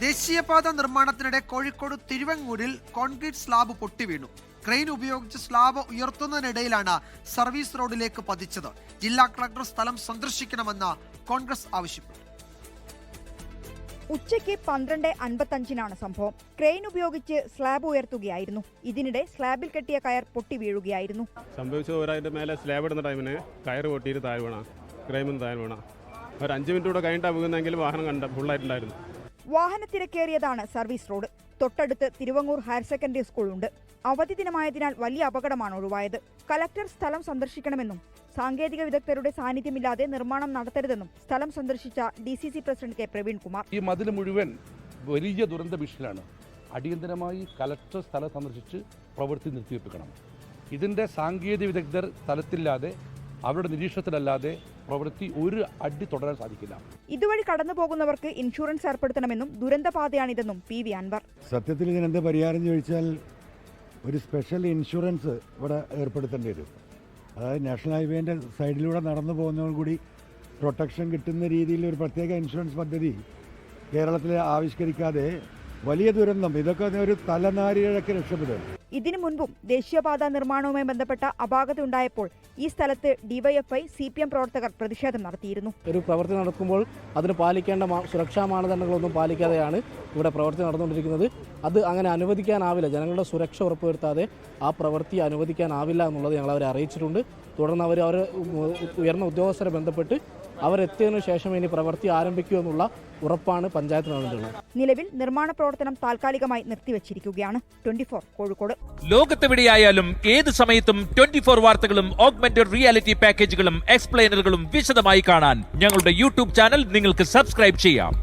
ദേശീയപാത നിർമ്മാണത്തിനിടെ Kozhikode തിരുവങ്ങൂരിൽ concrete slab പൊട്ടിവീണു. Crane ഉപയോഗിച്ച് slab ഉയർത്തുന്നതിനിടയിലാണ് service റോഡിലേക്ക് പതിച്ചത്. ജില്ലാ കളക്ടർ സ്ഥലം സന്ദർശിക്കണമെന്ന് കോൺഗ്രസ് ആവശ്യപ്പെട്ടു. ഉച്ചയ്ക്ക് 12:55 സംഭവം. ക്രെയിൻ ഉപയോഗിച്ച് സ്ലാബ് ഉയർത്തുകയായിരുന്നു. ഇതിനിടെ സ്ലാബിൽ കെട്ടിയ കയർ പൊട്ടി വീഴുകയായിരുന്നു. സംഭവിച്ച ഒരാളുടെ മേലെ സ്ലാബ് ഇടുന്ന ടൈമിന് കയർ പൊട്ടിയിട്ട് താഴെ വീണ, ക്രെയിമിൽ താഴെ വീണ. ഒരു 5 മിനിറ്റ് കൂടെ കഴിഞ്ഞിട്ടാണ് വീകുന്നെങ്കിൽ വാഹനം ഫുള്ളായിട്ടുണ്ടായിരുന്നു. വാഹനത്തിരക്കേറിയതാണ് സർവീസ് റോഡ്. തൊട്ടടുത്ത് തിരുവങ്ങൂർ ഹയർ സെക്കൻഡറി സ്കൂൾ ഉണ്ട്. അവധി ദിനമായതിനാൽ വലിയ അപകടമാണ് ഒഴിവായത്. കലക്ടർ സ്ഥലം സന്ദർശിക്കണമെന്നും സാങ്കേതിക വിദഗ്ധരുടെ സാന്നിധ്യമില്ലാതെ നിർമ്മാണം നടത്തരുതെന്നും സ്ഥലം സന്ദർശിച്ച DCC പ്രസിഡന്റ് കെ പ്രവീൺകുമാർ. ഈ മതിൽ മുഴുവൻ വലിയ ദുരന്ത ഭീഷണിയാണ്. അടിയന്തരമായി കലക്ടർ സ്ഥലം സന്ദർശിച്ച് പ്രവൃത്തി നിർത്തിവെപ്പിക്കണം. ഇതിൻ്റെ സാങ്കേതിക വിദഗ്ധർ സ്ഥലത്തില്ലാതെ അവരുടെ നിരീക്ഷണത്തിലല്ലാതെ പ്രവൃത്തി ഒരു അടി തുടരാൻ സാധിക്കില്ല. ഇതുവഴി കടന്നു പോകുന്നവർക്ക് ഇൻഷുറൻസ് ഏർപ്പെടുത്തണമെന്നും ദുരന്തപാതയാണിതെന്നും PV അൻവർ. സത്യത്തിൽ ഇതിനെന്ത് പരിഹാരം ചോദിച്ചാൽ ഒരു സ്പെഷ്യൽ ഇൻഷുറൻസ് ഇവിടെ ഏർപ്പെടുത്തേണ്ടി വരും. അതായത് നാഷണൽ ഹൈവേൻ്റെ സൈഡിലൂടെ നടന്നു പോകുന്നവർ കൂടി പ്രൊട്ടക്ഷൻ കിട്ടുന്ന രീതിയിൽ ഒരു പ്രത്യേക ഇൻഷുറൻസ് പദ്ധതി കേരളത്തിൽ ആവിഷ്കരിക്കാതെ വലിയ ദുരന്തം ഇതൊക്കെ ഒരു തലനാരിഴക്ക് രക്ഷപ്പെടും. ഇതിനു മുൻപും ദേശീയപാത നിർമ്മാണവുമായി ബന്ധപ്പെട്ട അപാകത ഉണ്ടായപ്പോൾ ഈ സ്ഥലത്ത് DYFI CPM പ്രവർത്തകർ പ്രതിഷേധം നടത്തിയിരുന്നു. ഒരു പ്രവൃത്തി നടക്കുമ്പോൾ അതിന് പാലിക്കേണ്ട സുരക്ഷാ മാനദണ്ഡങ്ങളൊന്നും പാലിക്കാതെയാണ് ഇവിടെ പ്രവൃത്തി നടന്നുകൊണ്ടിരിക്കുന്നത്. അത് അങ്ങനെ അനുവദിക്കാനാവില്ല. ജനങ്ങളുടെ സുരക്ഷ ഉറപ്പുവരുത്താതെ ആ പ്രവൃത്തി അനുവദിക്കാനാവില്ല എന്നുള്ളത് ഞങ്ങൾ അവരെ അറിയിച്ചിട്ടുണ്ട്. തുടർന്ന് അവർ ഉയർന്ന ഉദ്യോഗസ്ഥരെ ബന്ധപ്പെട്ട് അവരെത്തിയതിനു ശേഷം ഇനി പ്രവൃത്തി ആരംഭിക്കൂ എന്നുള്ള ഉറപ്പാണ് പഞ്ചായത്തിന് നൽകുന്നത്. നിലവിൽ നിർമ്മാണ പ്രവർത്തനം താൽക്കാലികമായി നിർത്തിവച്ചിരിക്കുകയാണ്. 24 കോഴിക്കോട്. ലോകത്തെവിടെയായാലും ഏത് സമയത്തും 24 വാർത്തകളും ഓഗ്മെന്റഡ് റിയാലിറ്റി പാക്കേജുകളും എക്സ്പ്ലെയിനറുകളും വിശദമായി കാണാൻ ഞങ്ങളുടെ YouTube ചാനൽ നിങ്ങൾക്ക് സബ്സ്ക്രൈബ് ചെയ്യാം.